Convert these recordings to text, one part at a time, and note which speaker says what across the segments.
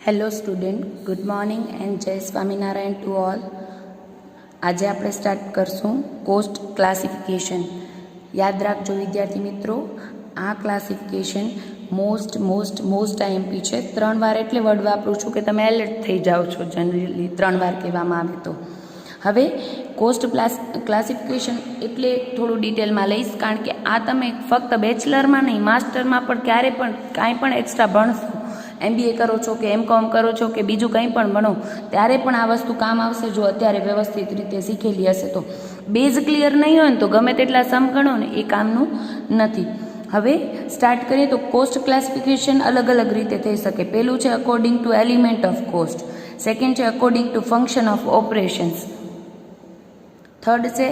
Speaker 1: Hello student, good morning and જય Swaminarayan to all. આજે આપણે સ્ટાર્ટ કરશું કોસ્ટ ક્લાસિફિકેશન. યાદ રાખજો વિદ્યાર્થી મિત્રો, આ ક્લાસિફિકેશન મોસ્ટ આઈએમપી છે. 3 વાર એટલે વર્ડ વાપરું છું કે તમે એલર્ટ થઈ જાઓ છો. જનરલી 3 વાર કહેવામાં આવે તો. હવે કોસ્ટ ક્લાસિફિકેશન એટલે થોડું ડિટેલમાં લઈશ, કારણ કે આ તમે ફક્ત બેચલરમાં નહીં, માસ્ટરમાં પણ ક્યારે પણ કાંઈ પણ એક્સ્ટ્રા ભણશો, MBA કરો છો કે MCOM કરો છો કે બીજું કંઈ પણ ભણો, ત્યારે પણ આ વસ્તુ કામ આવશે જો અત્યારે વ્યવસ્થિત રીતે શીખેલી હશે તો. બેઝ ક્લિયર નહીં હોય ને તો ગમે તેટલા સમ ગણો ને એ કામનું નથી. હવે સ્ટાર્ટ કરીએ તો કોસ્ટ ક્લાસિફિકેશન અલગ અલગ રીતે થઈ શકે. પહેલું છે according to element of cost, second છે according to function of operations, third છે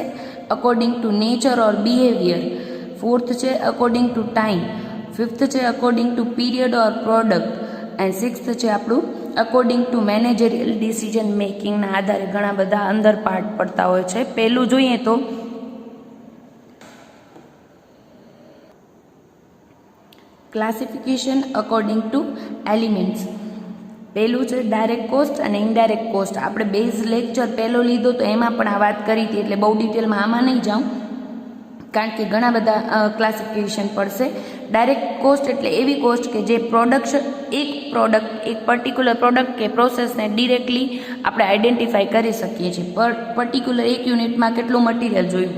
Speaker 1: according to nature or behaviour, fourth છે અકોર્ડિંગ ટુ ટાઈમ, ફિફ્થ છે according to period or product, and sixth છે આપણું અકોર્ડિંગ ટુ મેનેજરિયલ ડિસિઝન મેકિંગના આધારે ઘણા બધા અંદર પાર્ટ પડતા હોય છે. પહેલું જોઈએ તો ક્લાસિફિકેશન અકોર્ડિંગ ટુ એલિમેન્ટ્સ. પહેલું છે ડાયરેક્ટ કોસ્ટ અને ઇનડાયરેક્ટ કોસ્ટ. આપણે બેઝ લેક્ચર પહેલો લીધો તો એમાં પણ આ વાત કરી હતી, એટલે બહુ ડિટેલમાં આમાં નહીં જાઉં, કારણ કે ઘણા બધા ક્લાસિફિકેશન પડશે. ડાયરેક્ટ કોસ્ટ એટલે એવી કોસ્ટ કે જે એક પર્ટિક્યુલર પ્રોડક્ટ કે પ્રોસેસને ડિરેક્ટલી આપણે આઈડેન્ટિફાઈ કરી શકીએ છીએ. પર્ટિક્યુલર એક યુનિટમાં કેટલું મટીરિયલ જોયું,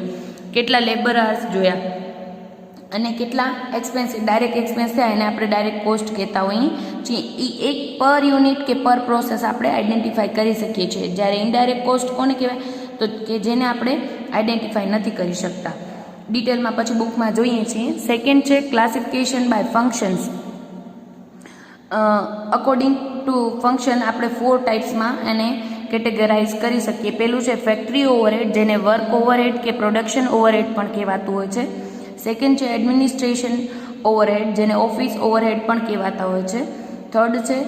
Speaker 1: કેટલા લેબર આર્સ જોયા અને કેટલા એક્સપેન્સિવ ડાયરેક્ટ એક્સપેન્સ થયા, એને આપણે ડાયરેક્ટ કોસ્ટ કહેતા હોઈએ છીએ. એ એક પર યુનિટ કે પર પ્રોસેસ આપણે આઈડેન્ટિફાઈ કરી શકીએ છીએ. જ્યારે ઇનડાયરેક્ટ કોસ્ટ કોને કહેવાય તો કે જેને આપણે આઈડેન્ટિફાઈ નથી કરી શકતા. ડિટેલમાં પછી બુકમાં જોઈએ છીએ. સેકન્ડ છે classification by functions. According to function આપણે 4 ટાઈપ્સમાં એને કેટેગરાઇઝ કરી શકીએ. પહેલું છે ફેક્ટરી ઓવરહેડ, જેને વર્ક ઓવરહેડ કે પ્રોડક્શન ઓવરહેડ પણ કહેવાતું હોય છે. સેકન્ડ છે એડમિનિસ્ટ્રેશન ઓવરહેડ, જેને ઓફિસ ઓવરહેડ પણ કહેવાતા હોય છે. થર્ડ છે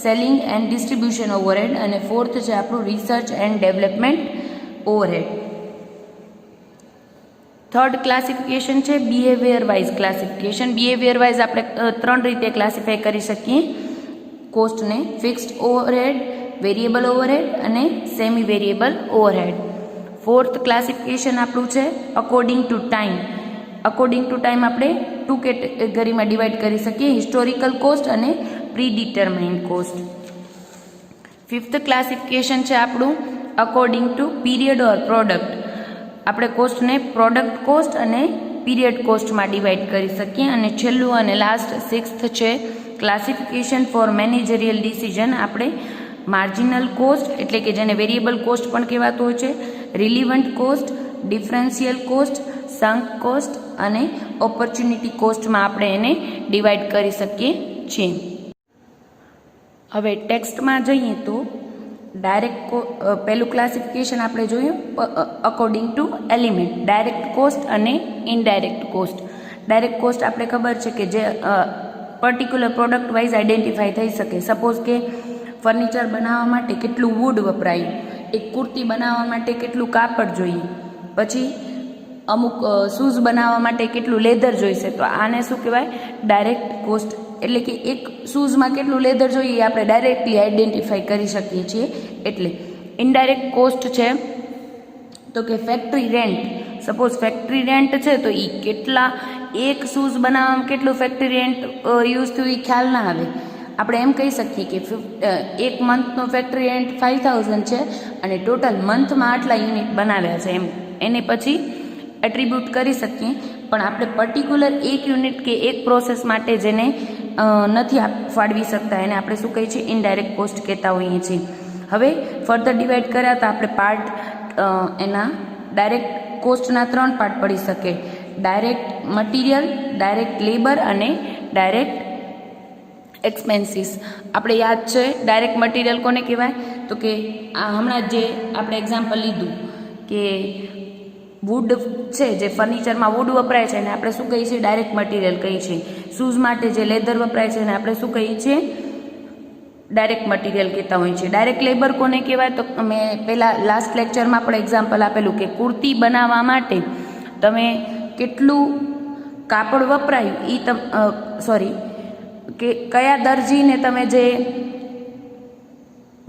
Speaker 1: સેલિંગ એન્ડ ડિસ્ટ્રીબ્યુશન ઓવરહેડ, અને ફોર્થ છે આપણું research and development overhead. Third classification છે behaviour wise classification. Behaviour wise આપણે 3 રીતે ક્લાસિફાય કરી શકીએ કોસ્ટને: ફિક્સ્ડ ઓવરહેડ, વેરિયેબલ ઓવરહેડ અને semi variable overhead. Fourth classification આપણું છે according to time. According to time આપણે 2 કેટેગરીમાં ડિવાઈડ કરી શકીએ: હિસ્ટોરિકલ કોસ્ટ અને પ્રીડિટરમાઇન્ડ કોસ્ટ. ફિફ્થ ક્લાસિફિકેશન છે આપણું according to period or product. આપણે કોસ્ટને પ્રોડક્ટ કોસ્ટ અને પીરિયડ કોસ્ટમાં ડિવાઈડ કરી શકીએ. અને છેલ્લું અને લાસ્ટ સિક્સ્થ છે ક્લાસિફિકેશન ફોર મેનેજરિયલ ડિસિઝન. આપણે માર્જિનલ કોસ્ટ એટલે કે જેને વેરિયેબલ કોસ્ટ પણ કહેવાતું હોય છે, relevant cost, differential cost, sunk cost અને ઓપોર્ચ્યુનિટી કોસ્ટમાં આપણે એને ડિવાઈડ કરી શકીએ છીએ. હવે ટેક્સ્ટમાં જઈએ તો ડાયરેક્ટ પહેલું ક્લાસિફિકેશન આપણે જોયું according to element, direct cost અને ઇનડાયરેક્ટ કોસ્ટ. ડાયરેક્ટ કોસ્ટ આપણે ખબર છે કે જે પર્ટિક્યુલર પ્રોડક્ટ વાઇઝ આઈડેન્ટિફાઈ થઈ શકે. સપોઝ કે ફર્નિચર બનાવવા માટે કેટલું વુડ વપરાયું, એક કુર્તી બનાવવા માટે કેટલું કાપડ જોઈએ, પછી અમુક શૂઝ બનાવવા માટે કેટલું લેધર જોઈશે, તો આને શું કહેવાય? Direct cost. એટલે કે એક શૂઝમાં કેટલું લેધર જોઈએ આપણે ડાયરેક્ટલી આઈડેન્ટિફાઈ કરી શકીએ છીએ. એટલે ઇનડાયરેક્ટ કોસ્ટ છે તો કે factory rent. Suppose factory rent છે તો એ કેટલા એક શૂઝ બનાવવામાં કેટલું ફેક્ટરી રેન્ટ યુઝ થયું એ ખ્યાલ ના આવે. આપણે એમ કહી શકીએ કે એક મંથનો ફેક્ટરી રેન્ટ 5000 છે અને ટોટલ મંથમાં આટલા યુનિટ બનાવ્યા છે, એમ એને પછી એટ્રીબ્યુટ કરી શકીએ. પણ આપણે પર્ટિક્યુલર એક યુનિટ કે એક પ્રોસેસ માટે જેને નથી ફાળવી શકતા એને આપણે શું કહીએ છીએ? ઇનડાયરેક્ટ કોસ્ટ કહેતા હોઈએ છીએ. હવે ફર્ધર ડિવાઈડ કર્યા તો આપણે પાર્ટ એના ડાયરેક્ટ કોસ્ટના 3 પાર્ટ પડી શકે: ડાયરેક્ટ મટીરિયલ, ડાયરેક્ટ લેબર અને ડાયરેક્ટ એક્સપેન્સીસ. આપણે યાદ છે ડાયરેક્ટ મટીરિયલ કોને કહેવાય તો કે આ હમણાં જે આપણે એક્ઝામ્પલ લીધું કે વુડ છે, જે ફર્નિચરમાં વુડ વપરાય છે એને આપણે શું કહીએ છીએ? ડાયરેક્ટ મટીરિયલ કહીએ છીએ. શૂઝ માટે જે લેધર વપરાય છે એને આપણે શું કહીએ છીએ? ડાયરેક્ટ મટીરિયલ કહેતા હોઈએ છીએ. ડાયરેક્ટ લેબર કોને કહેવાય તો મેં પહેલાં લાસ્ટ લેક્ચરમાં પણ એક્ઝામ્પલ આપેલું કે કુર્તી બનાવવા માટે તમે કેટલું કાપડ વપરાયું કે કયા દરજીને તમે જે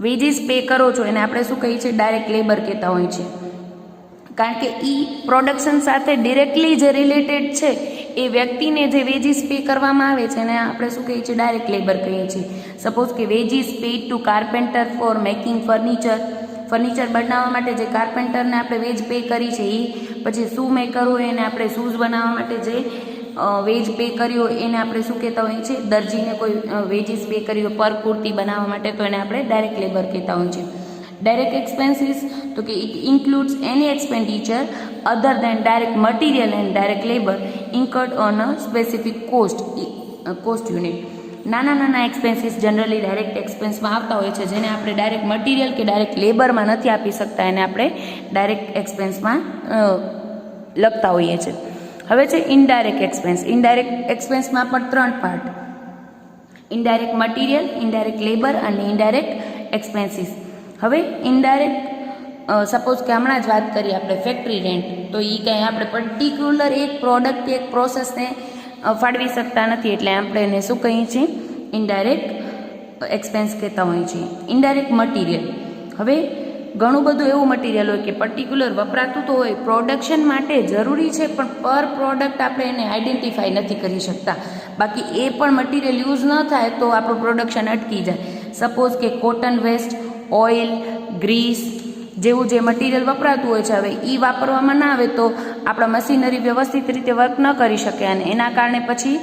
Speaker 1: વેજીસ પે કરો છો એને આપણે શું કહીએ છીએ? ડાયરેક્ટ લેબર કહેતા હોય છે, કારણ કે એ પ્રોડક્શન સાથે ડિરેક્ટલી જે રિલેટેડ છે એ વ્યક્તિને જે વેજીસ પે કરવામાં આવે છે એને આપણે શું કહીએ છીએ? ડાયરેક્ટ લેબર કહીએ છીએ. સપોઝ કે wages paid to carpenter for making furniture બનાવવા માટે જે કાર્પેન્ટરને આપણે વેજ પે કરી છે એ, પછી શૂ મેકર હોય એને આપણે શૂઝ બનાવવા માટે જે વેજ પે કર્યો એને આપણે શું કહેતા હોઈએ છીએ? દરજીને કોઈ વેજીસ પે કર્યો પર કુર્તી બનાવવા માટે તો એને આપણે ડાયરેક્ટ લેબર કહેતા હોઈએ છીએ. ડાયરેક્ટ એક્સપેન્સીસ તો કે it includes any expenditure other than direct material and direct labour incurred on a specific cost unit. નાના એક્સપેન્સીસ જનરલી ડાયરેક્ટ એક્સપેન્સમાં આવતા હોય છે, જેને આપણે ડાયરેક્ટ મટીરિયલ કે ડાયરેક્ટ લેબરમાં નથી આપી શકતા, એને આપણે ડાયરેક્ટ એક્સપેન્સમાં લખતા હોઈએ છીએ. હવે છે ઇનડાયરેક્ટ એક્સપેન્સ. ઇનડાયરેક્ટ એક્સપેન્સમાં પણ 3 part: indirect material, indirect labour અને ઇનડાયરેક્ટ એક્સપેન્સીસ. હવે ઇનડાયરેક્ટ સપોઝ કે હમણાં જ વાત કરીએ આપણે ફેક્ટરી રેન્ટ, તો એ કંઈ આપણે પર્ટિક્યુલર એક પ્રોડક્ટ કે એક પ્રોસેસને ફાળવી શકતા નથી, એટલે આપણે એને શું કહીએ છીએ? ઇનડાયરેક્ટ એક્સપેન્સ કહેતા હોઈએ છીએ. ઇનડાયરેક્ટ મટીરિયલ, હવે ઘણું બધું એવું મટીરિયલ હોય કે પર્ટિક્યુલર વપરાતું તો હોય, પ્રોડક્શન માટે જરૂરી છે, પણ પર પ્રોડક્ટ આપણે એને આઈડેન્ટિફાઈ નથી કરી શકતા. બાકી એ પણ મટીરિયલ યુઝ ન થાય તો આપણું પ્રોડક્શન અટકી જાય. સપોઝ કે કોટન વેસ્ટ, ઓઇલ, ગ્રીસ જેવું જે મટીરિયલ વપરાતું હોય છે, હવે એ વાપરવામાં ના આવે તો આપણા મશીનરી વ્યવસ્થિત રીતે વર્ક ન કરી શકે અને એના કારણે પછી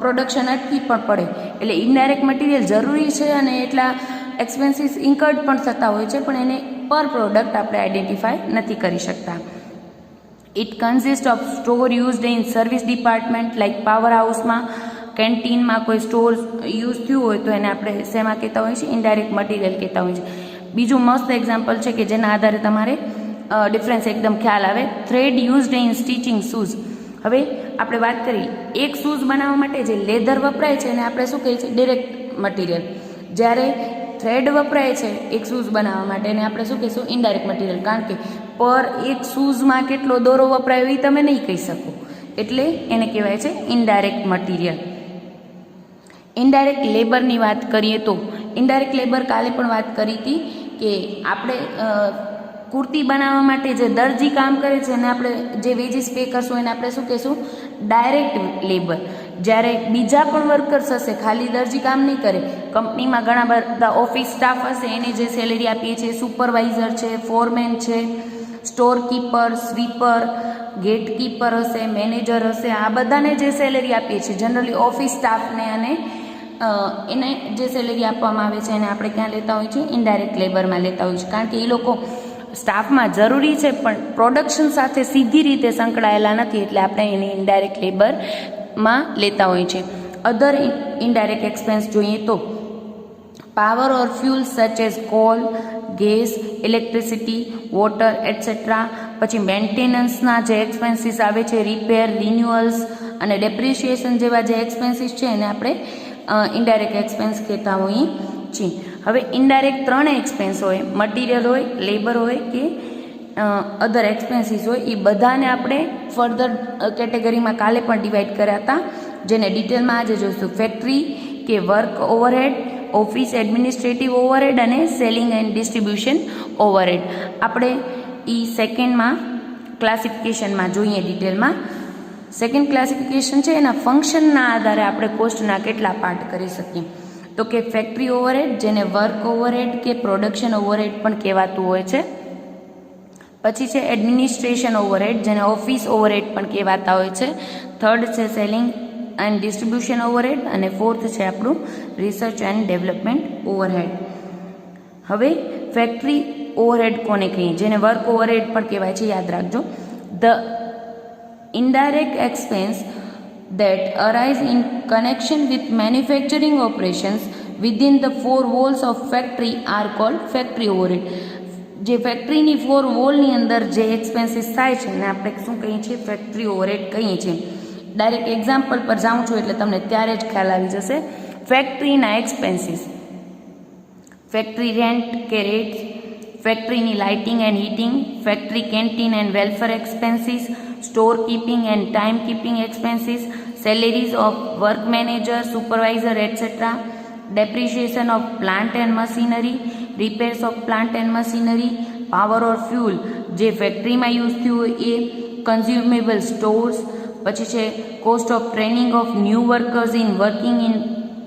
Speaker 1: પ્રોડક્શન અટકી પણ પડે. એટલે ઇનડાયરેક્ટ મટીરિયલ જરૂરી છે અને એટલા એક્સપેન્સીસ ઇન્કર્ડ પણ થતા હોય છે, પણ એને પર પ્રોડક્ટ આપણે આઈડેન્ટિફાઈ નથી કરી શકતા. It consist of store used in service department like power હાઉસમાં, કેન્ટીનમાં કોઈ સ્ટોર યુઝ થયું હોય તો એને આપણે શેમાં કહેતા હોઈએ છીએ? ઇનડાયરેક્ટ મટીરિયલ કહેતા હોઈએ છીએ. બીજું મસ્ત એક્ઝામ્પલ છે કે જેના આધારે તમારે ડિફરન્સ એકદમ ખ્યાલ આવે. Thread used in stitching shoes. હવે આપણે વાત કરી, એક શૂઝ બનાવવા માટે જે લેધર વપરાય છે એને આપણે શું કહીએ છીએ? Direct material. જ્યારે થ્રેડ વપરાય છે એક શૂઝ બનાવવા માટે એને આપણે શું કહીશું? Indirect material. કારણ કે પર એક શૂઝમાં કેટલો દોરો વપરાયો એ તમે નહીં કહી શકો, એટલે એને કહેવાય છે ઇનડાયરેક્ટ મટીરિયલ. ઇનડાયરેક્ટ લેબરની વાત કરીએ તો ઇનડાયરેક્ટ લેબર કાલે પણ વાત કરી હતી કે આપણે કુર્તી બનાવવા માટે જે દરજી કામ કરે છે એને આપણે જે વેજીસ પે કરશું એને આપણે શું કહીશું? Direct labour. જ્યારે બીજા પણ વર્કર્સ હશે, ખાલી દરજી કામ નહીં કરે, કંપનીમાં ઘણા બધા ઓફિસ સ્ટાફ હશે એને જે સેલેરી આપીએ છીએ, સુપરવાઇઝર છે, ફોરમેન છે, store keeper, sweeper, gate keeper હશે, મેનેજર હશે, આ બધાને જે સેલેરી આપીએ છીએ જનરલી ઓફિસ સ્ટાફને, અને એને જે સેલેરી આપવામાં આવે છે એને આપણે ક્યાં લેતા હોઈએ છીએ? ઇનડાયરેક્ટ લેબરમાં લેતા હોઈએ છીએ. કારણ કે એ લોકો સ્ટાફમાં જરૂરી છે પણ પ્રોડક્શન સાથે સીધી રીતે સંકળાયેલા નથી, એટલે આપણે એને ઇનડાયરેક્ટ લેબરમાં લેતા હોઈએ છીએ. અધર ઇનડાયરેક્ટ એક્સપેન્સ જોઈએ તો power or fuel such as coal, gas, electricity, water etcetera. પછી મેન્ટેનન્સના જે એક્સપેન્સીસ આવે છે, રિપેર, રિન્યુઅલ્સ અને ડેપ્રિશિએશન જેવા જે એક્સપેન્સીસ છે એને આપણે ઇનડાયરેક્ટ એક્સપેન્સ કહેતા હોઈએ છીએ. હવે ઇનડાયરેક્ટ 3 એક્સપેન્સ હોય, મટીરિયલ હોય, લેબર હોય કે અધર એક્સપેન્સીસ હોય, એ બધાને આપણે ફર્ધર કેટેગરીમાં કાલે પણ ડિવાઈડ કર્યા હતા, જેને ડિટેલમાં આજે જોઈશું. ફેક્ટરી કે work overhead, office administrative overhead અને સેલિંગ એન્ડ ડિસ્ટ્રીબ્યુશન ઓવરહેડ. આપણે એ સેકન્ડમાં ક્લાસિફિકેશનમાં જોઈએ ડિટેલમાં. સેકન્ડ ક્લાસિફિકેશન છે એના ફંક્શનના આધારે આપણે કોસ્ટના કેટલા પાર્ટ કરી શકીએ. તો કે ફેક્ટરી ઓવરહેડ, જેને વર્ક ઓવરહેડ કે પ્રોડક્શન ઓવરહેડ પણ કહેવાતું હોય છે. પછી છે એડમિનિસ્ટ્રેશન ઓવરહેડ, જેને ઓફિસ ઓવરહેડ પણ કહેવાતા હોય છે. થર્ડ છે સેલિંગ એન્ડ ડિસ્ટ્રીબ્યુશન ઓવરહેડ અને ફોર્થ છે આપણું રિસર્ચ એન્ડ ડેવલપમેન્ટ ઓવરહેડ. હવે ફેક્ટરી ઓવરહેડ કોને કહીએ? જેને વર્ક ઓવરહેડ પણ કહેવાય છે, યાદ રાખજો. The indirect expense that arise in connection with manufacturing operations within the 4 walls of factory are called factory overhead. જે ફેક્ટરીની 4 વોલની અંદર જે એક્સપેન્સીસ થાય છે એને આપણે શું કહીએ છીએ? ફેક્ટરી ઓવરહેડ કહીએ છીએ. ડાયરેક્ટ એક્ઝામ્પલ પર જાઉં છું એટલે તમને ત્યારે જ ખ્યાલ આવી જશે. ફેક્ટરીના એક્સપેન્સીસ: ફેક્ટરી રેન્ટ કે રેટ, ફેક્ટરીની lighting and heating, factory canteen and welfare expenses, store keeping and time keeping expenses, salaries of work manager, supervisor, etc., depreciation of plant and machinery, repairs of plant and machinery, power or fuel જે ફેક્ટરીમાં use થયું હોય એ, કન્ઝ્યુમેબલ stores, પછી છે cost of training of new workers in working in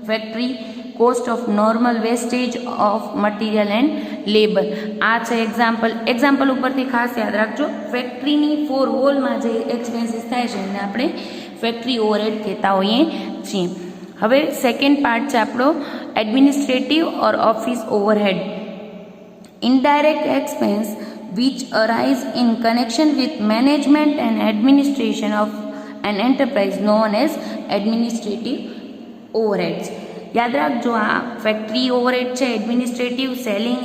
Speaker 1: factory, cost of normal wastage of material and labour. આ છે example ઉપરથી ખાસ યાદ રાખજો, ફેક્ટરીની ફોર વોલમાં જે એક્સપેન્સીસ થાય છે એને આપણે ફેક્ટરી ઓવરહેડ કહેતા હોઈએ છીએ. હવે સેકન્ડ પાર્ટ છે આપણો administrative or office overhead. Indirect expense which arise in connection with management and administration of an enterprise known as administrative overheads. યાદ રાખજો, આ ફેક્ટરી ઓવરહેડ છે, administrative, selling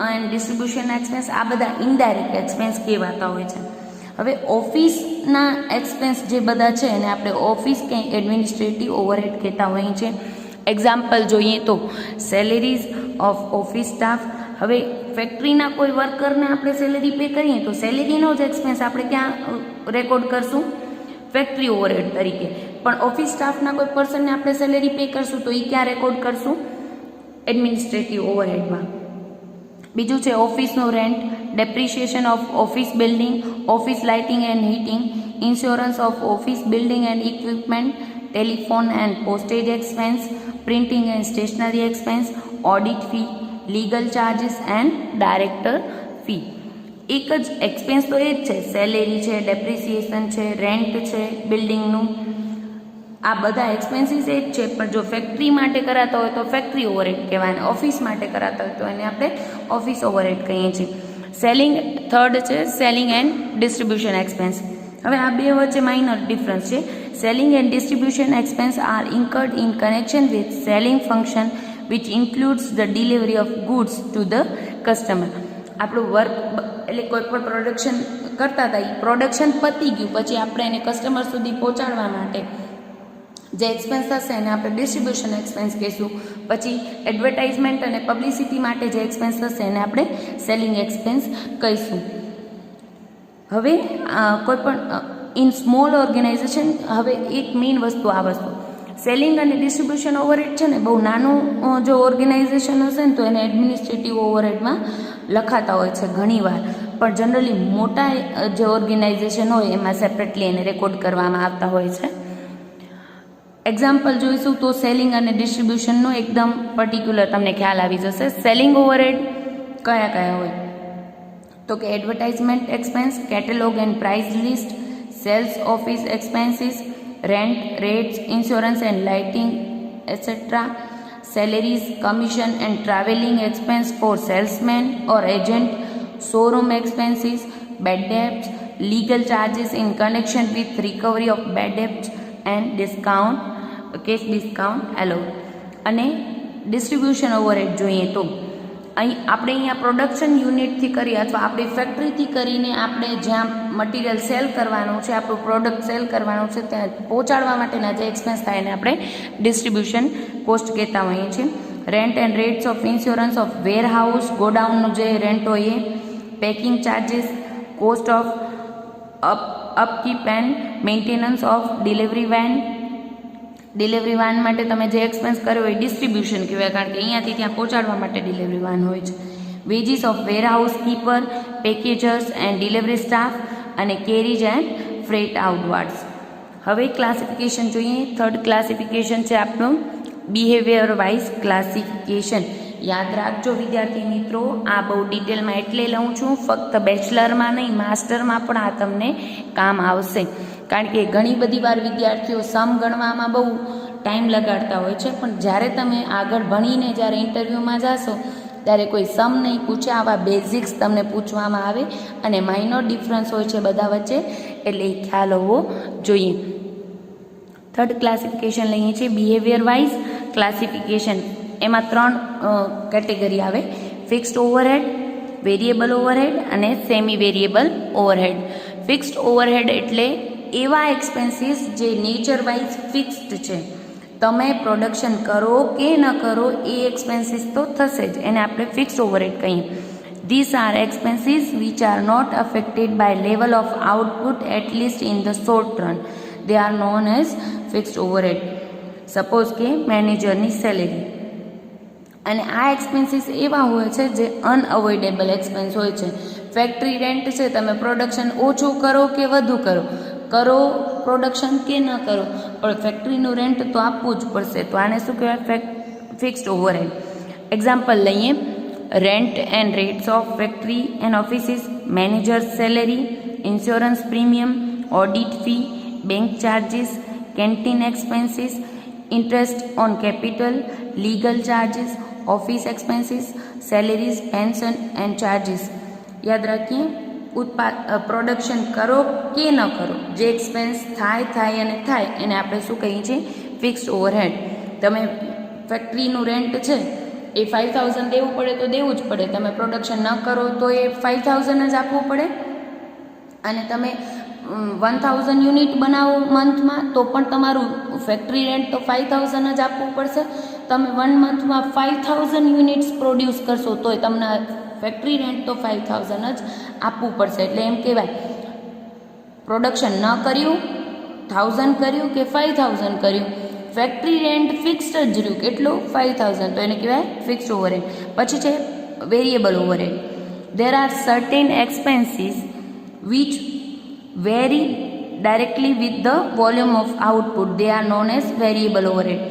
Speaker 1: and distribution expense, આ બધા ઇનડાયરેક્ટ એક્સપેન્સ કહેવાતા હોય છે. હવે ઓફિસના એક્સપેન્સ જે બધા છે એને આપણે ઓફિસ કે એડમિનિસ્ટ્રેટિવ ઓવરહેડ કહેતા હોઈએ છીએ. એક્ઝામ્પલ જોઈએ તો સેલેરીઝ ઓફ ઓફિસ સ્ટાફ. હવે ફેક્ટરીના કોઈ વર્કરને આપણે સેલેરી પે કરીએ તો સેલેરીનો જ એક્સપેન્સ આપણે ક્યાં રેકોર્ડ કરશું? ફેક્ટરી ઓવરહેડ તરીકે. પણ ઓફિસ સ્ટાફના કોઈ પર્સનને આપણે સેલેરી પે કરશું તો એ ક્યાં રેકોર્ડ કરશું? એડમિનિસ્ટ્રેટિવ ઓવરહેડમાં. બીજું છે ઓફિસનું rent, depreciation of office building, office lighting and heating, insurance of office building and equipment, telephone and postage expense, printing and stationery expense, audit fee, legal charges and director fee. એક જ expense તો એ જ છે, salary છે, depreciation છે, rent છે બિલ્ડિંગનું, આ બધા એક્સપેન્સીસ એ જ છે. પણ જો ફેક્ટરી માટે કરાતા હોય તો ફેક્ટરી ઓવરહેડ કહેવાય, ઓફિસ માટે કરાતા હોય તો એને આપણે ઓફિસ ઓવરહેડ કહીએ છીએ. સેલિંગ થર્ડ છે સેલિંગ એન્ડ ડિસ્ટ્રીબ્યુશન એક્સપેન્સ. હવે આ બે વચ્ચે માઇનર ડિફરન્સ છે. Selling and distribution expense are incurred in connection with selling function which includes the delivery of goods to the customer. આપણું વર્ક એટલે કોઈ પણ પ્રોડક્શન કરતા હતા, એ પ્રોડક્શન પતી ગયું પછી આપણે એને કસ્ટમર સુધી પહોંચાડવા માટે જે એક્સપેન્સ થશે એને આપણે ડિસ્ટ્રીબ્યુશન એક્સપેન્સ કહીશું. પછી એડવર્ટાઇઝમેન્ટ અને પબ્લિસિટી માટે જે એક્સપેન્સ થશે એને આપણે સેલિંગ એક્સપેન્સ કહીશું. હવે કોઈ પણ ઇન સ્મોલ ઓર્ગેનાઇઝેશન, હવે એક મેઇન વસ્તુ આ વસ્તુ સેલિંગ અને ડિસ્ટ્રીબ્યુશન ઓવરહેડ છે ને, બહુ નાનું જો ઓર્ગેનાઇઝેશન હશે ને તો એને એડમિનિસ્ટ્રેટિવ ઓવરહેડમાં લખાતા હોય છે ઘણીવાર, પણ જનરલી મોટા જે ઓર્ગેનાઇઝેશન હોય એમાં સેપરેટલી એને રેકોર્ડ કરવામાં આવતા હોય છે. એક્ઝામ્પલ જોઈશું તો સેલિંગ અને ડિસ્ટ્રીબ્યુશનનો એકદમ પર્ટિક્યુલર તમને ખ્યાલ આવી જશે. સેલિંગ ઓવરહેડ કયા કયા હોય તો કે advertisement expense, catalogue and price list, sales office expenses, rent, rates, insurance and lighting, etc. Salaries, commission and traveling expense for salesman or agent, showroom expenses, bad debts, legal charges in connection with recovery of bad debts and discount, case discount allowed. અને distribution overhead જોઈએ તો આપણે અહીંયા production યુનિટથી કરી અથવા આપણી ફેક્ટરીથી કરીને આપણે જ્યાં મટીરિયલ સેલ કરવાનું છે, આપણું પ્રોડક્ટ સેલ કરવાનું છે ત્યાં પહોંચાડવા માટેના જે એક્સપેન્સ થાય એને આપણે ડિસ્ટ્રીબ્યુશન કોસ્ટ કહેતા હોઈએ છીએ. Rent and rates of insurance of warehouse, ગોડાઉનનું જે રેન્ટ હોય એ, packing charges, cost of upkeep and maintenance of delivery van. Delivery van માટે તમે જે એક્સપેન્સ કર્યો હોય ડિસ્ટ્રીબ્યુશન કહેવાય, કારણ કે અહીંયાથી ત્યાં પહોંચાડવા માટે ડિલિવરી વાન હોય છે. Wages of warehouse keeper, packagers and delivery staff અને કેરીજ એન્ડ ફ્રેટ આઉટવાર્ડ્સ. હવે ક્લાસિફિકેશન જોઈએ. થર્ડ ક્લાસિફિકેશન છે આપણું બિહેવિયર વાઇઝ ક્લાસિફિકેશન. યાદ રાખજો વિદ્યાર્થી મિત્રો, આ બહુ ડિટેલમાં એટલે લઉં છું, ફક્ત બેચલરમાં નહીં માસ્ટરમાં પણ આ તમને કામ આવશે. કારણ કે ઘણી બધી વાર વિદ્યાર્થીઓ સમ ગણવામાં બહુ ટાઈમ લગાડતા હોય છે, પણ જ્યારે તમે આગળ ભણીને જ્યારે ઇન્ટરવ્યૂમાં જાશો ત્યારે કોઈ સમ નહીં પૂછે, આવા બેઝિક્સ તમને પૂછવામાં આવે અને માઇનોર ડિફરન્સ હોય છે બધા વચ્ચે, એટલે એ ખ્યાલ હોવો જોઈએ. થર્ડ ક્લાસિફિકેશન લઈએ છીએ બિહેવિયર વાઇઝ ક્લાસિફિકેશન. એમાં 3 કેટેગરી આવે: ફિક્સ્ડ ઓવરહેડ, વેરિયેબલ ઓવરહેડ અને semi variable overhead. Fixed overhead એટલે એવા એક્સપેન્સીસ જે નેચર વાઇઝ ફિક્સ્ડ છે, તમે પ્રોડક્શન કરો કે ન કરો એ એક્સપેન્સીસ તો થશે જ, એને આપણે ફિક્સ્ડ ઓવરહેડ કહીએ. This are expenses which are not affected by level of output at least in the short run. They are known as fixed overhead. Suppose કે મેનેજરની સેલેરી, અને આ એક્સપેન્સીસ એવા હોય છે જે અનઅવોઇડેબલ એક્સપેન્સ હોય છે. ફેક્ટરી રેન્ટ છે, તમે પ્રોડક્શન ઓછું કરો કે વધુ કરો પ્રોડક્શન કે ન કરો, પણ ફેક્ટરીનું રેન્ટ તો આપવું જ પડશે. તો આને શું કહેવાય? Fixed overhead. એક્ઝામ્પલ લઈએ. Rent and rates of factory and offices, managers salary, insurance premium, audit fee, bank charges, canteen expenses, interest on capital, legal charges, office expenses, salaries, pension and charges. યાદ રાખીએ, production કરો કે ન કરો, જે expense થાય એને આપણે શું કહીએ છીએ? Fixed overhead. તમે ફેક્ટરીનું રેન્ટ છે એ 5000 દેવું પડે તો દેવું જ પડે. તમે પ્રોડક્શન ન કરો તો એ 5000 જ આપવું પડે. અને તમે 1000 યુનિટ બનાવો મંથમાં તો પણ તમારું ફેક્ટરી રેન્ટ તો 5000 જ આપવું પડશે. તમે 1 મંથમાં 5000 યુનિટ્સ પ્રોડ્યુસ કરશો તોય તમને ફેક્ટરી રેન્ટ તો 5000 જ આપવું પડશે. એટલે એમ કહેવાય, પ્રોડક્શન ન કર્યું 1000 કર્યું કે 5000 કર્યું, ફેક્ટરી રેન્ટ ફિક્સ્ડ જ રહ્યું. કેટલું? 5000. તો એને કહેવાય ફિક્સ્ડ ઓવરહેડ. પછી છે variable overhead. There are certain expenses which vary directly with the volume of output. They are known as variable overhead.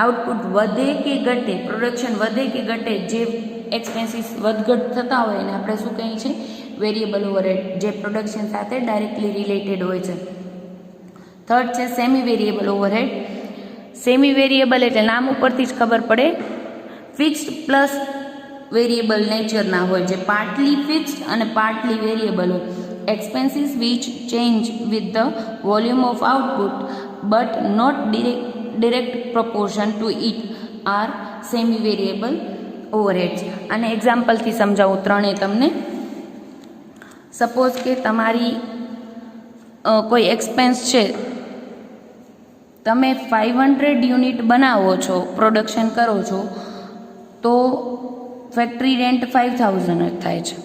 Speaker 1: Output વધે કે ઘટે, પ્રોડક્શન વધે કે ઘટે, જે એક્સપેન્સીસ વધઘટ થતા હોય એને આપણે શું કહીએ છીએ? વેરિયેબલ ઓવરહેડ, જે પ્રોડક્શન સાથે ડાયરેક્ટલી રિલેટેડ હોય છે. થર્ડ છે semi variable overhead. Semi variable એટલે નામ ઉપરથી જ ખબર પડે, ફિક્સ્ડ પ્લસ વેરિયેબલ નેચરના હોય, જે પાર્ટલી ફિક્સ્ડ અને પાર્ટલી વેરિયેબલ હોય. Expenses which change with the volume of output but not direct proportion to it are semi-variable overheads. અને એક્ઝામ્પલથી સમજાવું ત્રણે તમને. સપોઝ કે તમારી કોઈ એક્સપેન્સ છે, તમે 500 યુનિટ બનાવો છો, પ્રોડક્શન કરો છો, તો ફેક્ટરી રેન્ટ 5000 જ થાય છે.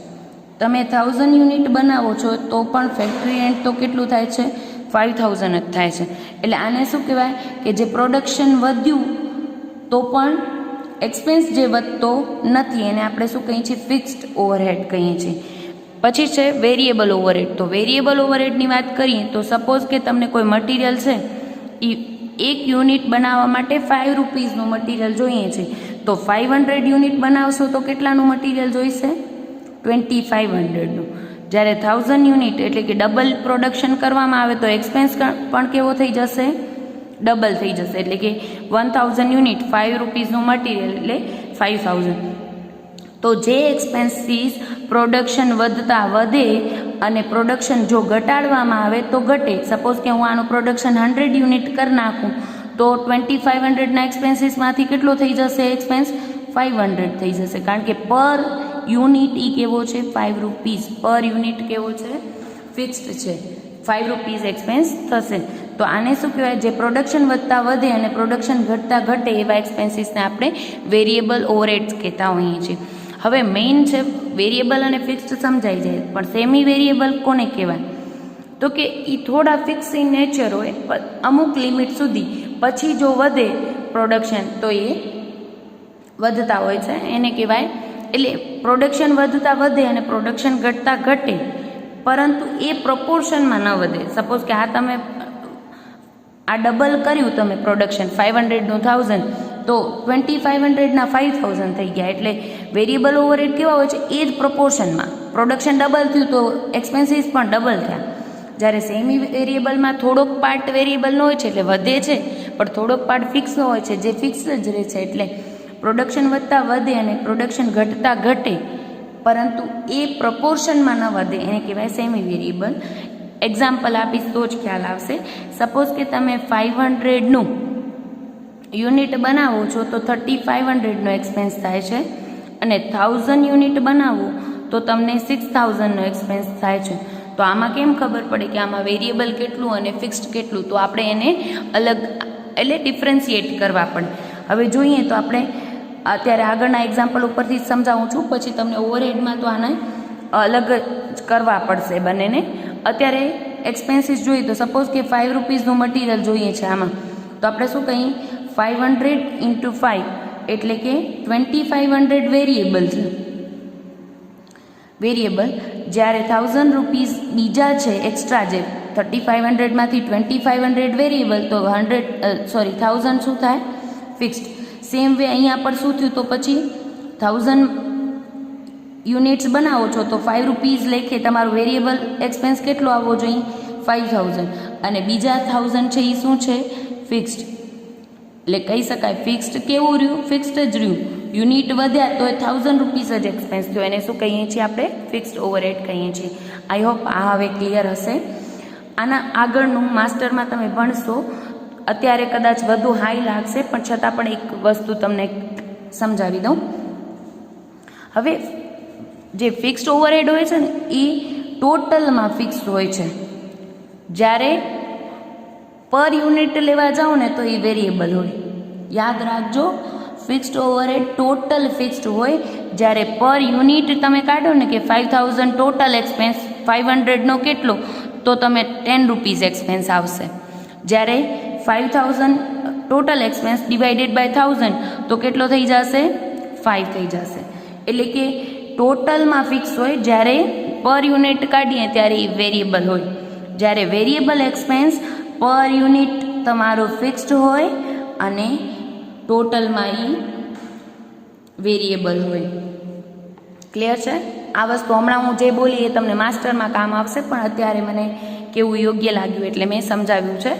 Speaker 1: તમે 1000 યુનિટ બનાવો છો તો પણ ફેક્ટરી રેન્ટ તો કેટલું થાય છે? 5000 જ થાય છે. એટલે આને શું કહેવાય? કે જે પ્રોડક્શન વધ્યું તો પણ એક્સપેન્સ જે વધતો નથી, એને આપણે શું કહીએ છીએ? ફિક્સ્ડ ઓવરહેડ કહીએ છીએ. પછી છે વેરિયેબલ ઓવરહેડ. તો વેરિયેબલ ઓવરહેડની વાત કરીએ તો સપોઝ કે તમને કોઈ મટીરિયલ છે, એ 1 યુનિટ બનાવવા માટે 5 રૂપીઝનું મટીરિયલ જોઈએ છે, તો 500 યુનિટ બનાવશો તો કેટલાનું મટીરિયલ જોઈશે? 2500નું. જ્યારે 1000 યુનિટ એટલે કે ડબલ પ્રોડક્શન કરવામાં આવે તો એક્સપેન્સ પણ કેવો થઈ જશે? ડબલ થઈ જશે. એટલે કે 1000 યુનિટ 5 રૂપીઝનું મટીરિયલ એટલે 5000. તો જે એક્સપેન્સીસ પ્રોડક્શન વધતા વધે અને પ્રોડક્શન જો ઘટાડવામાં આવે તો ઘટે. સપોઝ કે હું આનું પ્રોડક્શન 100 યુનિટ કરી નાખું તો 2500ના એક્સપેન્સીસમાંથી કેટલો થઈ જશે? એક્સપેન્સ 500 થઈ જશે. કારણ કે પર યુનિટ એ કેવો છે? 5 રૂપીઝ પર યુનિટ કેવો છે? ફિક્સ્ડ છે. 5 રૂપીઝ એક્સપેન્સ થશે. તો આને શું કહેવાય? જે પ્રોડક્શન વધતા વધે અને પ્રોડક્શન ઘટતા ઘટે એવા એક્સપેન્સીસને આપણે વેરિયેબલ ઓવરહેડ્સ કહેતા હોઈએ છીએ. હવે મેઇન છે વેરિયેબલ અને ફિક્સ્ડ સમજાઈ જાય, પણ સેમી વેરિયેબલ કોને કહેવાય? તો કે એ થોડા ફિક્સ ઇન નેચર હોય અમુક લિમિટ સુધી, પછી જો વધે પ્રોડક્શન તો એ વધતા હોય છે, એને કહેવાય. એટલે પ્રોડક્શન વધતા વધે અને પ્રોડક્શન ઘટતા ઘટે, પરંતુ એ પ્રપોર્શનમાં ન વધે. સપોઝ કે તમે આ ડબલ કર્યું, તમે પ્રોડક્શન 500નું 1000, તો 2500ના 5000 થઈ ગયા. એટલે વેરિયેબલ ઓવરહેડ કેવા હોય છે? એ જ પ્રપોર્શનમાં. પ્રોડક્શન ડબલ થયું તો એક્સપેન્સીસ પણ ડબલ થયા. જ્યારે સેમી વેરિયેબલમાં થોડોક પાર્ટ વેરિયેબલનો હોય છે એટલે વધે છે, પણ થોડોક પાર્ટ ફિક્સનો હોય છે જે ફિક્સ જ રહે છે. એટલે પ્રોડક્શન વધતા વધે અને પ્રોડક્શન ઘટતા ઘટે, પરંતુ એ પ્રપોર્શનમાં ન વધે, એને કહેવાય સેમી વેરિયેબલ. એક્ઝામ્પલ આપીશ તો જ ખ્યાલ આવશે. સપોઝ કે તમે 500નું યુનિટ બનાવો છો તો 3500નો એક્સપેન્સ થાય છે, અને 1000 યુનિટ બનાવો તો તમને 6000નો એક્સપેન્સ થાય છે. તો આમાં કેમ ખબર પડે કે આમાં વેરિયેબલ કેટલું અને ફિક્સ્ડ કેટલું? તો આપણે એને અલગ એટલે ડિફરન્શિએટ કરવા પડે. હવે જોઈએ તો આપણે અત્યારે આગળના એક્ઝામ્પલ ઉપરથી જ સમજાવું છું, પછી તમને ઓવરહેડમાં તો આને અલગ જ કરવા પડશે બંનેને. અત્યારે એક્સપેન્સીસ જોઈએ તો સપોઝ કે 5 રૂપીઝનું મટીરિયલ જોઈએ છે આમાં, તો આપણે શું કહીએ? 500 × 5 એટલે કે 2500 વેરિયેબલ છે. વેરિયેબલ જ્યારે 1000 રૂપીઝ બીજા છે એક્સ્ટ્રા, જે 3500માંથી 2500 વેરિયેબલ, તો 1000 શું થાય? ફિક્સ્ડ. સેમ વે અહીંયા પર શું થયું? તો પછી 1000 યુનિટ્સ બનાવો છો તો 5 રૂપીઝ લેખે તમારું વેરિયેબલ એક્સપેન્સ કેટલો આવવો જોઈએ? 5000. અને બીજા 1000 છે એ શું છે? ફિક્સ્ડ. એટલે કહી શકાય ફિક્સ્ડ કેવું રહ્યું? ફિક્સ્ડ જ રહ્યું. યુનિટ વધ્યા તો એ 1000 રૂપીઝ જ એક્સપેન્સ થયો. એને શું કહીએ છીએ આપણે? ફિક્સ્ડ ઓવરહેડ કહીએ છીએ. આઈ હોપ આ હવે ક્લિયર હશે. આના આગળનું માસ્ટરમાં તમે ભણશો. અત્યારે કદાચ વધુ હાઈ લાગશે, પણ છતાં પણ એક વસ્તુ તમને સમજાવી દઉં. હવે જે ફિક્સ્ડ ઓવરહેડ હોય છે ને એ ટોટલમાં ફિક્સ્ડ હોય છે. જ્યારે પર યુનિટ લેવા જાઓ ને તો એ વેરિયેબલ હોય. યાદ રાખજો, ફિક્સ્ડ ઓવરહેડ ટોટલ ફિક્સ્ડ હોય. જ્યારે પર યુનિટ તમે કાઢો ને કે 5000 ટોટલ એક્સપેન્સ, 500નો કેટલો? તો તમે 10 રૂપીઝ એક્સપેન્સ આવશે. જ્યારે 5000 ટોટલ એક્સપેન્સ ડિવાઇડેડ બાય 1000 તો કેટલો થઈ જશે? 5 થઈ જશે. એટલે કે ટોટલમાં ફિક્સ હોય, જ્યારે પર યુનિટ કાઢીએ ત્યારે એ વેરિયેબલ હોય. જ્યારે વેરિયેબલ એક્સપેન્સ પર યુનિટ તમારો ફિક્સ્ડ હોય અને ટોટલમાં એ વેરિયેબલ હોય. ક્લિયર છે? આ વસ્તુ હમણાં હું જે બોલી એ તમને માસ્ટરમાં કામ આવશે, પણ અત્યારે મને કેવું યોગ્ય લાગ્યું એટલે મેં સમજાવ્યું છે,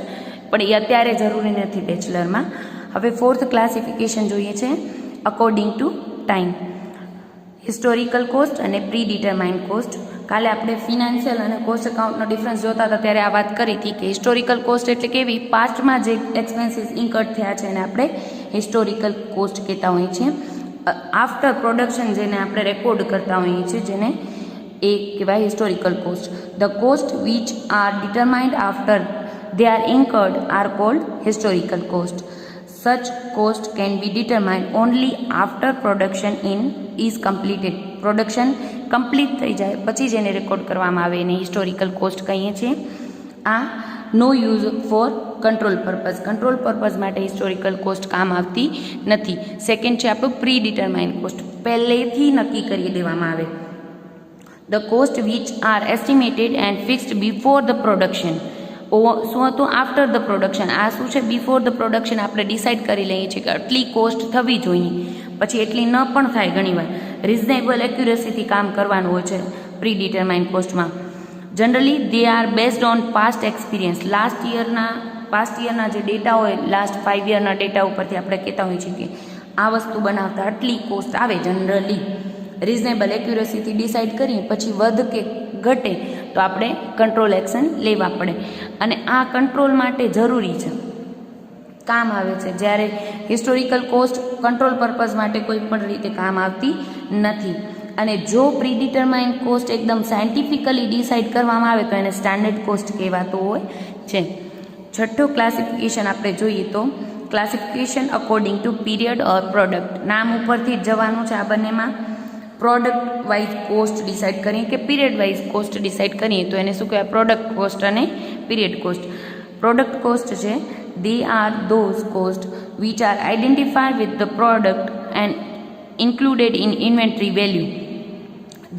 Speaker 1: પણ એ અત્યારે જરૂરી નથી બેચલરમાં. હવે 4th ક્લાસિફિકેશન જોઈએ છે according to time. Historical cost અને પ્રી ડિટરમાઇન્ડ કોસ્ટ. કાલે આપણે ફિનાન્શિયલ અને કોસ્ટ એકાઉન્ટનો ડિફરન્સ જોતા હતા ત્યારે આ વાત કરી હતી કે હિસ્ટોરિકલ કોસ્ટ એટલે કેવી? પાસ્ટમાં જે એક્સપેન્સીસ ઇન્કર્ડ થયા છે એને આપણે હિસ્ટોરિકલ કોસ્ટ કહેતા હોઈએ છીએ. આફ્ટર પ્રોડક્શન જેને આપણે રેકોર્ડ કરતા હોઈએ છીએ, જેને એ કહેવાય historical cost. The cost which are determined after they are incurred are called historical cost. Such cost can be determined only after production is completed. Production complete થઈ જાય પછી જેને રેકોર્ડ કરવામાં આવે એને હિસ્ટોરિકલ કોસ્ટ કહીએ છીએ. આ નો use for control purpose. Control purpose માટે હિસ્ટોરિકલ કોસ્ટ કામ આવતી નથી. સેકન્ડ છે આપણું પ્રી ડિટરમાઇન્ડ કોસ્ટ. પહેલેથી નક્કી કરી દેવામાં આવે. The cost which are estimated and fixed before the production. શું હતું? After the production. આ શું છે? બિફોર ધ પ્રોડક્શન આપણે ડિસાઇડ કરી લઈએ છીએ કે આટલી કોસ્ટ થવી જોઈએ, પછી એટલી ન પણ થાય ઘણીવાર. રિઝનેબલ એક્યુરેસીથી કામ કરવાનું હોય છે પ્રી ડિટરમાઇન્ડ કોસ્ટમાં. Generally they are based on past experience. Past યરના જે ડેટા હોય, લાસ્ટ 5 યરના ડેટા ઉપરથી આપણે કહેતા હોઈએ છીએ કે આ વસ્તુ બનાવતા આટલી કોસ્ટ આવે. જનરલી રિઝનેબલ એક્યુરેસીથી ડિસાઇડ કરીએ, પછી વધ કે ઘટે તો આપણે કંટ્રોલ એક્શન લેવા પડે. અને આ કંટ્રોલ માટે જરૂરી છે, કામ આવે છે. જ્યારે હિસ્ટોરિકલ કોસ્ટ કંટ્રોલ પર્પઝ માટે કોઈ પણ રીતે કામ આવતી નથી. અને જો પ્રી ડિટરમાઇન્ડ કોસ્ટ એકદમ સાયન્ટિફિકલી ડિસાઇડ કરવામાં આવે તો એને સ્ટાન્ડર્ડ કોસ્ટ કહેવાતો હોય છે. છઠ્ઠો ક્લાસિફિકેશન આપણે જોઈએ તો classification according to period or product. નામ ઉપરથી જ જવાનું છે આ બંનેમાં. પ્રોડક્ટ વાઇઝ કોસ્ટ ડિસાઇડ કરીએ કે પીરિયડ વાઇઝ કોસ્ટ ડિસાઇડ કરીએ તો એને શું કહેવાય? પ્રોડક્ટ કોસ્ટ અને પીરિયડ કોસ્ટ. પ્રોડક્ટ કોસ્ટ છે they are those costs which are identified with the product and included in inventory value.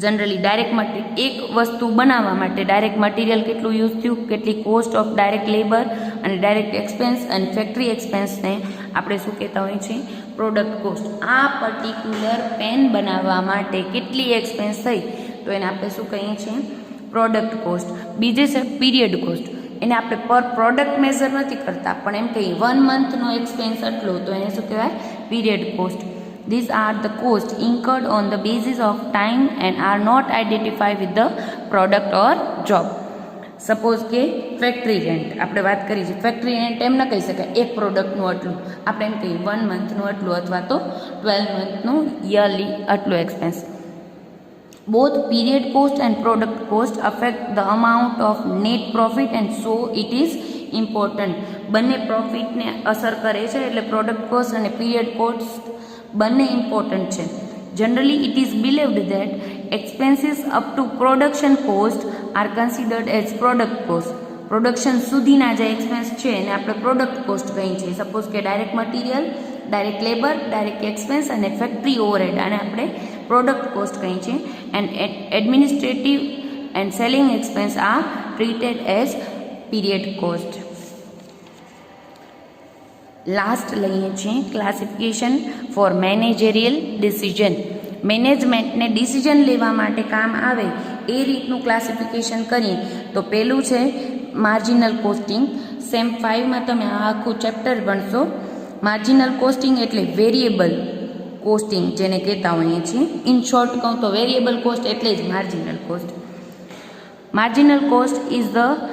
Speaker 1: Generally direct એક વસ્તુ બનાવવા માટે ડાયરેક્ટ મટીરિયલ કેટલું યુઝ થયું, કેટલી કોસ્ટ ઓફ ડાયરેક્ટ લેબર અને ડાયરેક્ટ એક્સપેન્સ અને ફેક્ટરી એક્સપેન્સને આપણે શું કહેતા હોઈએ છીએ? Product cost. આ પર્ટિક્યુલર પેન બનાવવા માટે કેટલી એક્સપેન્સ થઈ તો એને આપણે શું કહીએ છીએ? Product cost. બીજે છે પીરિયડ કોસ્ટ. એને આપણે પર પ્રોડક્ટ મેઝર નથી કરતા, પણ એમ કહીએ 1 મંથનો એક્સપેન્સ આટલો તો એને શું કહેવાય? Period cost. These are the costs incurred on the basis of time and are not identified with the product or job. Suppose કે ફેક્ટરી રેન્ટ આપણે વાત કરી છે. ફેક્ટરી રેન્ટ એમ ન કહી શકાય એક પ્રોડક્ટનું આટલું, આપણે એમ કહીએ 1 મંથનું આટલું અથવા તો 12 મંથનું યરલી આટલું expense. Both period cost and product cost affect the amount of net profit and so it is important. બંને પ્રોફિટને અસર કરે છે, એટલે પ્રોડક્ટ કોસ્ટ અને પીરિયડ કોસ્ટ બંને ઇમ્પોર્ટન્ટ છે. Generally it is believed that expenses up to production cost are considered as product cost. Production સુધીના જે એક્સપેન્સ છે એને આપણે પ્રોડક્ટ કોસ્ટ કહીએ છીએ. સપોઝ કે direct material direct labour, direct expense અને ફેક્ટરી ઓવરહેડ, આને આપણે પ્રોડક્ટ કોસ્ટ કહીએ છીએ. And administrative and selling expense are treated as period cost. Last લઈએ છીએ ક્લાસિફિકેશન ફોર મેનેજરિયલ ડિસિઝન. મેનેજમેન્ટને ડિસિઝન લેવા માટે કામ આવે એ રીતનું ક્લાસિફિકેશન કરીએ તો પહેલું છે માર્જિનલ કોસ્ટિંગ. સેમ 5માં તમે આ આખું ચેપ્ટર ભણશો. માર્જિનલ કોસ્ટિંગ એટલે વેરિયેબલ કોસ્ટિંગ જેને કહેતા હોઈએ છીએ. ઇન શોર્ટ કહું તો વેરિયેબલ કોસ્ટ એટલે જ marginal cost. Marginal cost is the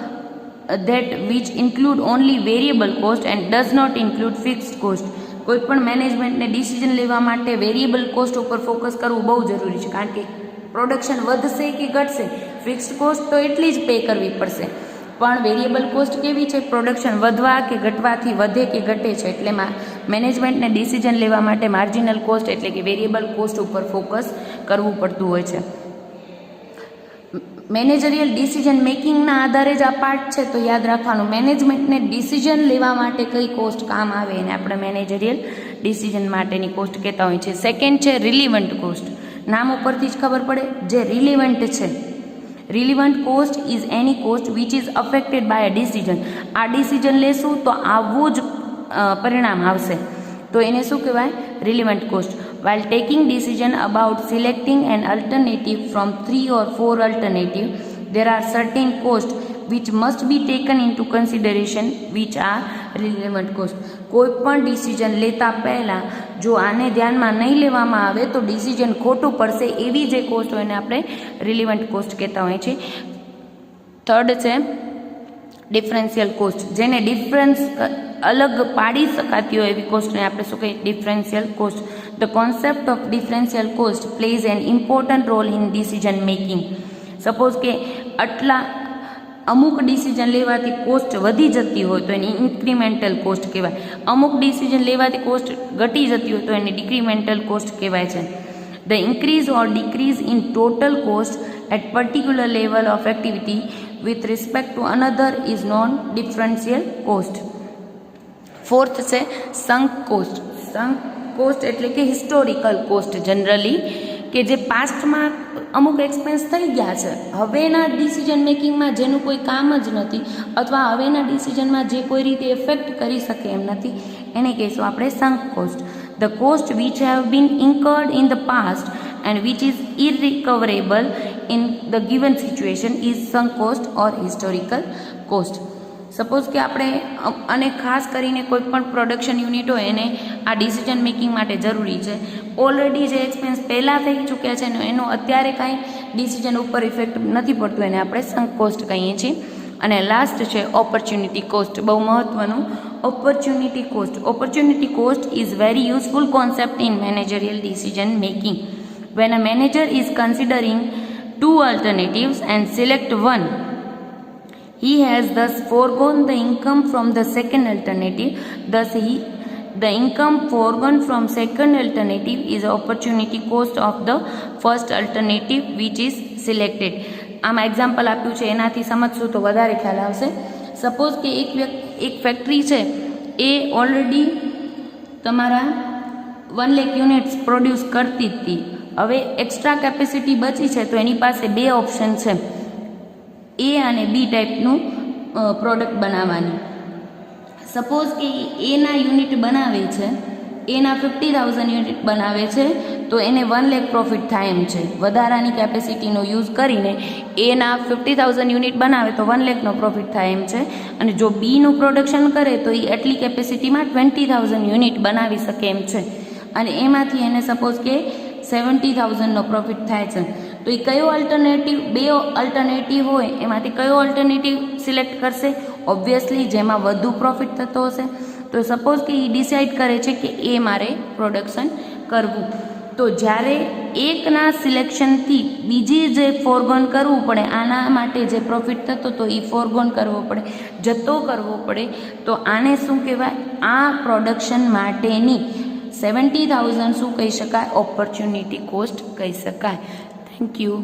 Speaker 1: that which include only variable cost and does not include fixed cost. કોઈ પણ મેનેજમેન્ટને ડિસિઝન લેવા માટે વેરિયેબલ કોસ્ટ ઉપર ફોકસ કરવું બહુ જરૂરી છે, કારણ કે પ્રોડક્શન વધશે કે ઘટશે, ફિક્સ્ડ કોસ્ટ તો એટલી જ પે કરવી પડશે. પણ વેરિયેબલ કોસ્ટ કેવી છે, પ્રોડક્શન વધવા કે ઘટવાથી વધે કે ઘટે છે, એટલે મેનેજમેન્ટને ડિસિઝન લેવા માટે માર્જિનલ કોસ્ટ એટલે કે વેરિયેબલ કોસ્ટ ઉપર ફોકસ કરવું પડતું હોય છે. મેનેજરિયલ ડિસિઝન મેકિંગના આધારે જ આ પાર્ટ છે, તો યાદ રાખવાનું મેનેજમેન્ટને ડિસિઝન લેવા માટે કઈ કોસ્ટ કામ આવે એને આપણે મેનેજરિયલ ડિસિઝન માટેની કોસ્ટ કહેતા હોય છે. સેકન્ડ છે રિલિવન્ટ કોસ્ટ. નામ ઉપરથી જ ખબર પડે જે રિલિવન્ટ છે. Relevant cost is any cost which is affected by a decision. આ ડિસિઝન લેશું તો આવું જ પરિણામ આવશે, તો એને શું કહેવાય, relevant cost. While taking decision about selecting an alternative from 3 or 4 alternatives, there are certain costs which must be taken into consideration, which are relevant cost. કોઈ પણ ડિસિઝન લેતા પહેલાં જો આને ધ્યાનમાં નહીં લેવામાં આવે તો ડિસિઝન ખોટું પડશે, એવી જે કોસ્ટ હોય એને આપણે રિલિવન્ટ કોસ્ટ કહેતા હોઈએ છીએ. થર્ડ છે ડિફરન્શિયલ કોસ્ટ, જેને ડિફરન્સ અલગ પાડી શકાતી હોય એવી કોસ્ટને આપણે શું કહીએ, differential cost. The concept of differential cost plays an important role in decision making. Suppose કે અમુક ડિસિઝન લેવાથી કોસ્ટ વધી જતી હોય તો એની ઇન્ક્રીમેન્ટલ કોસ્ટ કહેવાય. અમુક ડિસિઝન લેવાથી કોસ્ટ ઘટી જતી હોય તો એની ડિક્રીમેન્ટલ કોસ્ટ કહેવાય છે. The increase or decrease in total cost at particular level of activity with respect to another is non-differential cost. Fourth છે સંક કોસ્ટ. સંક કોસ્ટ એટલે કે હિસ્ટોરિકલ કોસ્ટ, જનરલી કે જે પાસ્ટમાં અમુક એક્સપેન્સ થઈ ગયા છે, હવેના ડિસિઝન મેકિંગમાં જેનું કોઈ કામ જ નથી અથવા હવેના ડિસિઝનમાં જે કોઈ રીતે ઇફેક્ટ કરી શકે એમ નથી, એને કહીશું આપણે sunk cost. The cost which have been incurred in the past and which is irrecoverable in the given situation is sunk cost or historical cost. Suppose કે આપણે અને ખાસ કરીને કોઈ પણ પ્રોડક્શન યુનિટ હોય એને આ ડિસિઝન મેકિંગ માટે જરૂરી છે, ઓલરેડી જે એક્સપેન્સ પહેલાં થઈ ચૂક્યા છે ને એનો અત્યારે કાંઈ ડિસિઝન ઉપર ઇફેક્ટ નથી પડતું, એને આપણે સંક કોસ્ટ કહીએ છીએ. અને લાસ્ટ છે ઓપોર્ચ્યુનિટી કોસ્ટ, બહુ મહત્વનું, opportunity cost. Opportunity cost is very useful concept in managerial decision making. Van a manager is considering 2 alternatives and select one, he has thus foregone the income from the second alternative. Thus the income foregone from second alternative is opportunity cost of the first alternative which is selected. આમાં example આપ્યું છે, એનાથી સમજશું તો વધારે ખ્યાલ આવશે. Suppose કે એક ફેક્ટરી છે, એ ઓલરેડી તમારા 1 લાખ યુનિટ્સ પ્રોડ્યુસ કરતી જ હતી. હવે એક્સ્ટ્રા કેપેસિટી બચી છે તો એની પાસે 2 ઓપ્શન છે, એ અને બી ટાઈપનું પ્રોડક્ટ બનાવવાની. સપોઝ કે એના યુનિટ બનાવે છે, એના 50,000 યુનિટ બનાવે છે તો એને 1 લાખ પ્રોફિટ થાય એમ છે. વધારાની કેપેસિટીનો યુઝ કરીને એના 50,000 યુનિટ બનાવે તો 1 લાખનો પ્રોફિટ થાય એમ છે. અને જો બીનું પ્રોડક્શન કરે તો એ એટલી કેપેસિટીમાં 20,000 યુનિટ બનાવી શકે એમ છે, અને એમાંથી એને સપોઝ કે 70,000નો પ્રોફિટ થાય છે. તો એ કયો અલ્ટરનેટિવ, 2 અલ્ટરનેટિવ હોય એમાંથી કયો અલ્ટરનેટિવ સિલેક્ટ કરશે? ઓબ્વિયસલી જેમાં વધુ પ્રોફિટ થતો હશે. તો સપોઝ કે એ ડિસાઇડ કરે છે કે એ મારે પ્રોડક્શન કરવું, તો જ્યારે એકના સિલેક્શનથી બીજી જે ફોરગોન કરવું પડે, આના માટે જે પ્રોફિટ થતો તો એ ફોરગોન કરવો પડે, જતો કરવો પડે, તો આને શું કહેવાય? આ પ્રોડક્શન માટેની 70,000 શું કહી શકાય? ઓપોર્ચ્યુનિટી કોસ્ટ કહી શકાય. Thank you.